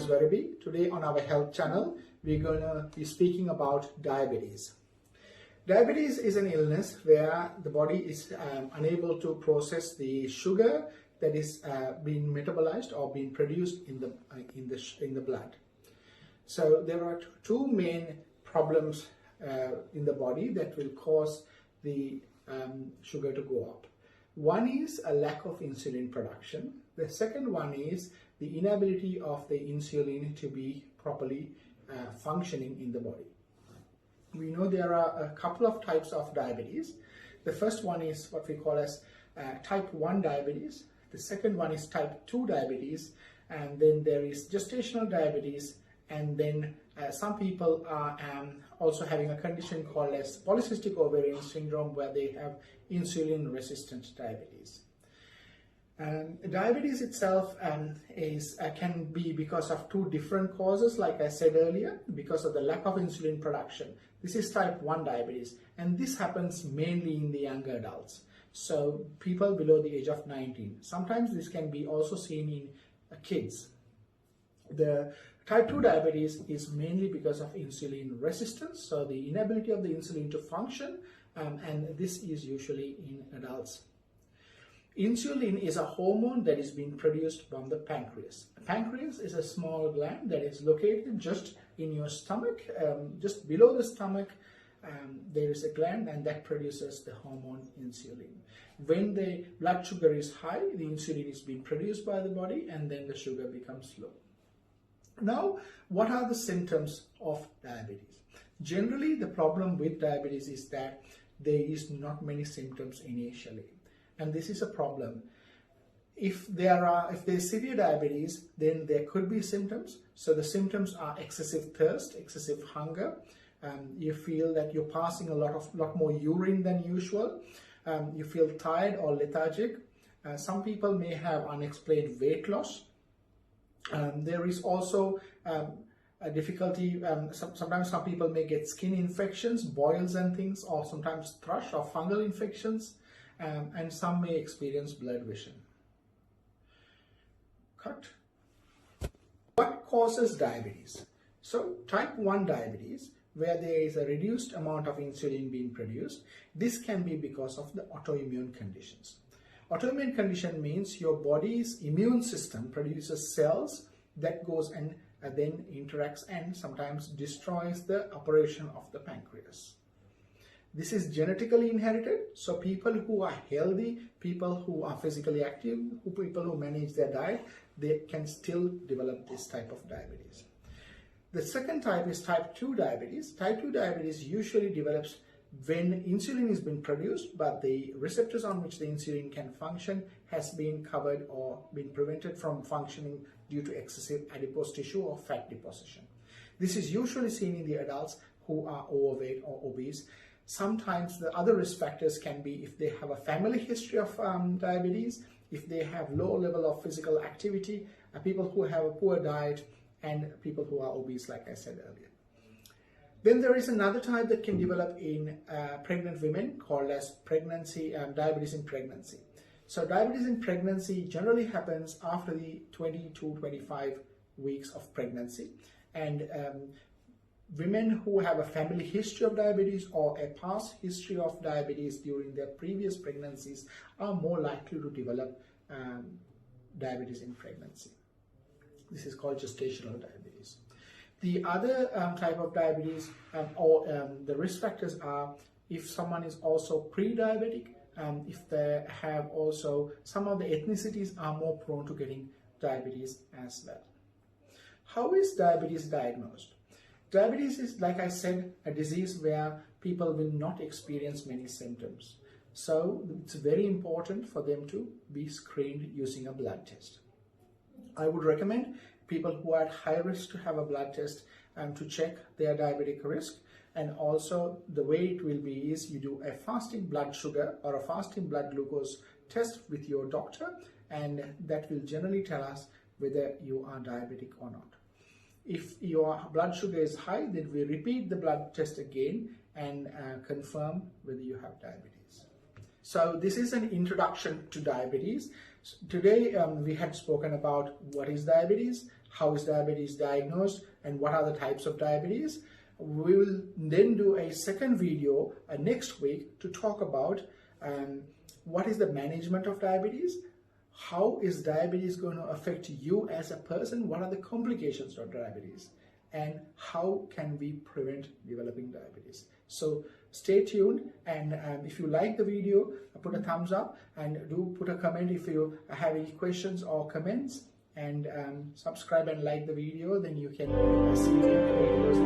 Warabi. Today on our health channel, we're going to be speaking about diabetes. Diabetes is an illness where the body is unable to process the sugar that is being metabolized or being produced in the blood. So there are two main problems in the body that will cause the sugar to go up. One is a lack of insulin production. The second one is the inability of the insulin to be properly functioning in the body. We know there are a couple of types of diabetes. The first one is what we call as type 1 diabetes. The second one is type 2 diabetes, and then there is gestational diabetes, and then some people are also having a condition called as polycystic ovarian syndrome, where they have insulin resistant diabetes. Diabetes itself can be because of two different causes, like I said earlier, because of the lack of insulin production. This is type 1 diabetes, and this happens mainly in the younger adults. So people below the age of 19. Sometimes this can be also seen in kids. The type 2 diabetes is mainly because of insulin resistance, so the inability of the insulin to function, and this is usually in adults. Insulin is a hormone that is being produced from the pancreas. The pancreas is a small gland that is located just in your stomach, just below the stomach. There is a gland, and that produces the hormone insulin. When the blood sugar is high, the insulin is being produced by the body, and then the sugar becomes low. Now, what are the symptoms of diabetes? Generally, the problem with diabetes is that there is not many symptoms initially, and this is a problem. If there's severe diabetes, then there could be symptoms. So the symptoms are excessive thirst, excessive hunger. You feel that you're passing a lot more urine than usual. You feel tired or lethargic. Some people may have unexplained weight loss. There is also a difficulty. Sometimes some people may get skin infections, boils and things, or sometimes thrush or fungal infections, and some may experience blurred vision. What causes diabetes? So type 1 diabetes, where there is a reduced amount of insulin being produced, this can be because of the autoimmune conditions. Autoimmune condition means your body's immune system produces cells that goes and then interacts and sometimes destroys the operation of the pancreas. This is genetically inherited, so people who are healthy, people who are physically active, people who manage their diet, they can still develop this type of diabetes. The second type is type 2 diabetes. Type 2 diabetes usually develops when insulin is being produced, but the receptors on which the insulin can function has been covered or been prevented from functioning due to excessive adipose tissue or fat deposition. This is usually seen in the adults who are overweight or obese. Sometimes the other risk factors can be if they have a family history of diabetes, if they have low level of physical activity, people who have a poor diet, and people who are obese, like I said earlier. Then there is another type that can develop in pregnant women called as diabetes in pregnancy. So diabetes in pregnancy generally happens after the 20 to 25 weeks of pregnancy, and women who have a family history of diabetes or a past history of diabetes during their previous pregnancies are more likely to develop diabetes in pregnancy. This is called gestational diabetes. The other type of diabetes the risk factors are if someone is also pre-diabetic, if they have also some of the ethnicities are more prone to getting diabetes as well. How is diabetes diagnosed? Diabetes is, like I said, a disease where people will not experience many symptoms. So it's very important for them to be screened using a blood test. I would recommend people who are at high risk to have a blood test to check their diabetic risk. And also the way it will be is you do a fasting blood sugar or a fasting blood glucose test with your doctor, and that will generally tell us whether you are diabetic or not. If your blood sugar is high, then we repeat the blood test again and confirm whether you have diabetes. So this is an introduction to diabetes. Today we had spoken about what is diabetes, how is diabetes diagnosed and what are the types of diabetes. We will then do a second video next week to talk about what is the management of diabetes, how is diabetes going to affect you as a person, what are the complications of diabetes, and how can we prevent developing diabetes. So stay tuned, and if you like the video, put a thumbs up and do put a comment if you have any questions or comments, and subscribe and like the video, then you can see the videos.